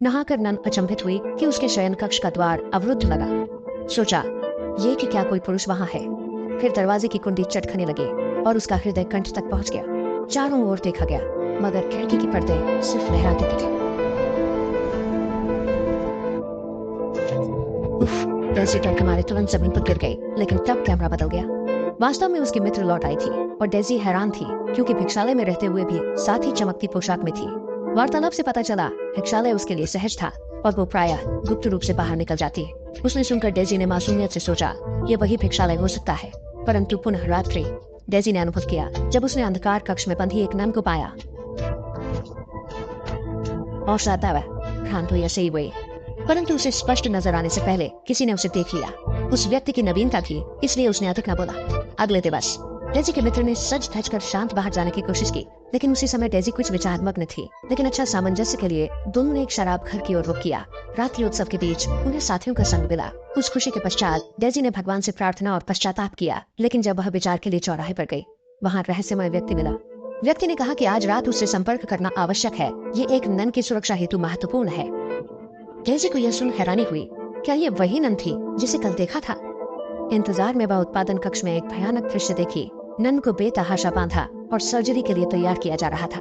नहाकर नन अचंभित हुई कि उसके शयन कक्ष का द्वार अवरुद्ध लगा। सोचा ये कि क्या कोई पुरुष वहां है। फिर दरवाजे की कुंडी चटखने लगे और उसका हृदय कंठ तक पहुंच गया। चारों ओर देखा गया मगर खिड़की की पर्दे सिर्फ लहराते थे। उफ, डेजी डर के मारे तुरंत जमीन पर गिर गई, लेकिन तब कैमरा बदल गया। वास्तव में उसकी मित्र लौट आई थी और डेजी हैरान थी क्योंकि भिक्षालय में रहते हुए भी साथ ही चमकती पोशाक में थी। वार्तालाप से पता चला भिक्षालय उसके लिए सहज था और वो प्रायः गुप्त रूप से बाहर निकल जाती। उसने सुनकर डेजी ने मासूमियत से सोचा ये वही भिक्षालय हो सकता है। परंतु पुनः रात्रि डेजी ने अनुभव किया जब उसने अंधकार कक्ष में बंधी एक नन को पाया। और भ्रांत हुई ऐसे ही हुई, परंतु उसे स्पष्ट नजर आने से पहले किसी ने उसे देख लिया। उस व्यक्ति की नवीनता थी, इसलिए उसने अधिक न बोला। अगले दिवस डेजी के मित्र ने सज धज कर शांत बाहर जाने की कोशिश की, लेकिन उसी समय डेजी कुछ विचारमग्न थी। लेकिन अच्छा सामंजस्य के लिए दोनों ने एक शराब घर की ओर रुख किया। रात्रि उत्सव के बीच उन्हें साथियों का संग मिला। उस खुशी के पश्चात डेजी ने भगवान से प्रार्थना और पश्चाताप किया, लेकिन जब वह विचार के लिए चौराहे पर गई, वहाँ रहस्यमय व्यक्ति मिला। व्यक्ति ने कहा कि आज रात उससे संपर्क करना आवश्यक है, ये एक नन की सुरक्षा हेतु महत्वपूर्ण है। डेजी को यह सुन हैरानी हुई, क्या ये वही नन थी जिसे कल देखा था? इंतजार में वह उत्पादन कक्ष में एक भयानक दृश्य देखी। नन को बेतहाशा बांधा और सर्जरी के लिए तैयार किया जा रहा था।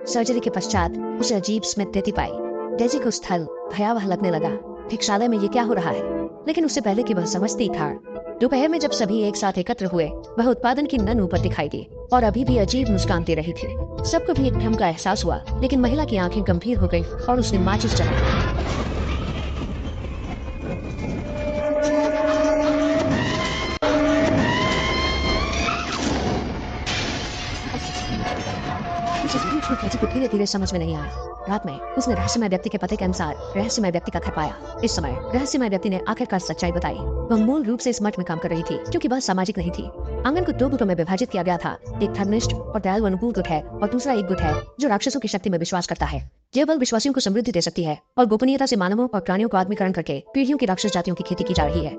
सर्जरी के पश्चात उसे अजीब स्मित देती पाई। डेजी को स्थल भयावह लगने लगा। भिक्षालय में ये क्या हो रहा है? लेकिन उससे पहले कि वह समझती था, दोपहर में जब सभी एक साथ एकत्र हुए, वह उत्पादन की नन ऊपर दिखाई दी और अभी भी अजीब मुस्कान दे रही थी। सबको भी एक भ्रम का एहसास हुआ, लेकिन महिला की आंखें गंभीर हो गई और उसने माचिस जलाई। डेजी को धीरे धीरे समझ में नहीं आया। रात में उसने रहस्यमय व्यक्ति के पते के अनुसार रहस्यमय व्यक्ति का घर पाया। इस समय रहस्यमय व्यक्ति ने आखिरकार सच्चाई बताई। वह मूल रूप से इस मठ में काम कर रही थी क्योंकि वह सामाजिक नहीं थी। आंगन को दो गुटों में विभाजित किया गया था। एक धर्मनिष्ठ और दयालु अनुकूल गुट है और दूसरा एक गुट है जो राक्षसों की शक्ति में विश्वास करता है। यह बल विश्वासियों को समृद्धि दे सकती है और गोपनीयता से मानवों और प्राणियों को आत्मीकरण करके पीढ़ियों की राक्षस जातियों की खेती की जा रही है।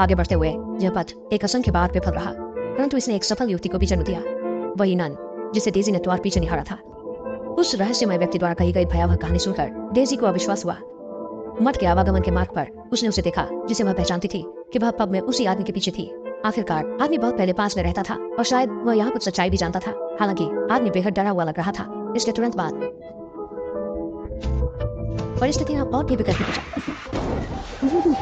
आगे बढ़ते हुए यह पथ एक असंख्य बार विफल रहा, परंतु इसने एक सफल युवती को भी जन्म दिया, वही नन जिसे डेजी ने द्वार पीछे निहारा था। उस रहस्यमय व्यक्ति द्वारा कही गई भयावह कहानी सुनकर डेजी को अविश्वास हुआ। मठ के आवागमन के मार्ग पर उसने उसे देखा जिसे वह पहचानती थी कि वह पब में उसी आदमी के पीछे थी। आखिरकार आदमी बहुत पहले पास में रहता था और शायद वह यहाँ कुछ सच्चाई भी जानता था। हालांकि आदमी बेहद डरा हुआ लग रहा था। इसके तुरंत बाद परिस्थितियां और भी बिगड़ती गईं।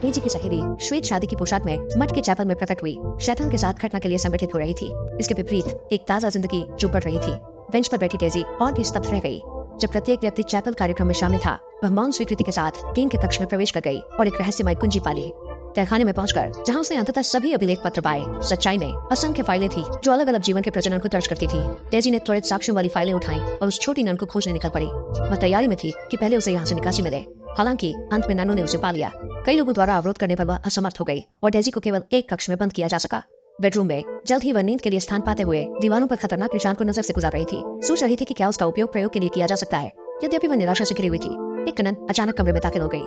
डेजी की सहेली श्वेत शादी की पोशाक में मठ के चैपल में प्रकट हुई, शैतान के साथ घटना के लिए संगठित हो रही थी। इसके विपरीत एक ताजा जिंदगी जो बढ़ रही थी। बेंच पर बैठी डेजी और भी स्तब्ध रह गई। जब प्रत्येक व्यक्ति चैपल कार्यक्रम में शामिल था, वह मौन स्वीकृति के साथ गेम के कक्ष में प्रवेश कर गई और एक रहस्यमय कुंजी पाली। तहखाने में पहुंचकर जहां उसने अंततः सभी अभिलेख पत्र पाए, सच्चाई में असंख्य फाइलें थी जो अलग अलग जीवन के प्रजनन को दर्ज करती थी। डेजी ने त्वरित साक्ष्यों वाली फाइलें उठाई और उस छोटी नन को खोजने निकल पड़ी। वह तैयारी में थी कि पहले उसे यहाँ से निकासी मिले। हालांकि अंत में ननों ने उसे पा लिया। कई लोगों द्वारा अवरोध करने पर वह असमर्थ हो गई और डेजी को केवल एक कक्ष में बंद किया जा सका। बेडरूम में जल्द ही वह नींद के लिए स्थान पाते हुए दीवारों पर खतरनाक निशान को नजर से गुजार रही थी। सोच रही थी कि क्या उसका उपयोग प्रयोग के लिए किया जा सकता है। यद्यपि वह निराशा से घिरी हुई थी, एक नन अचानक कमरे में दाखिल हो गई।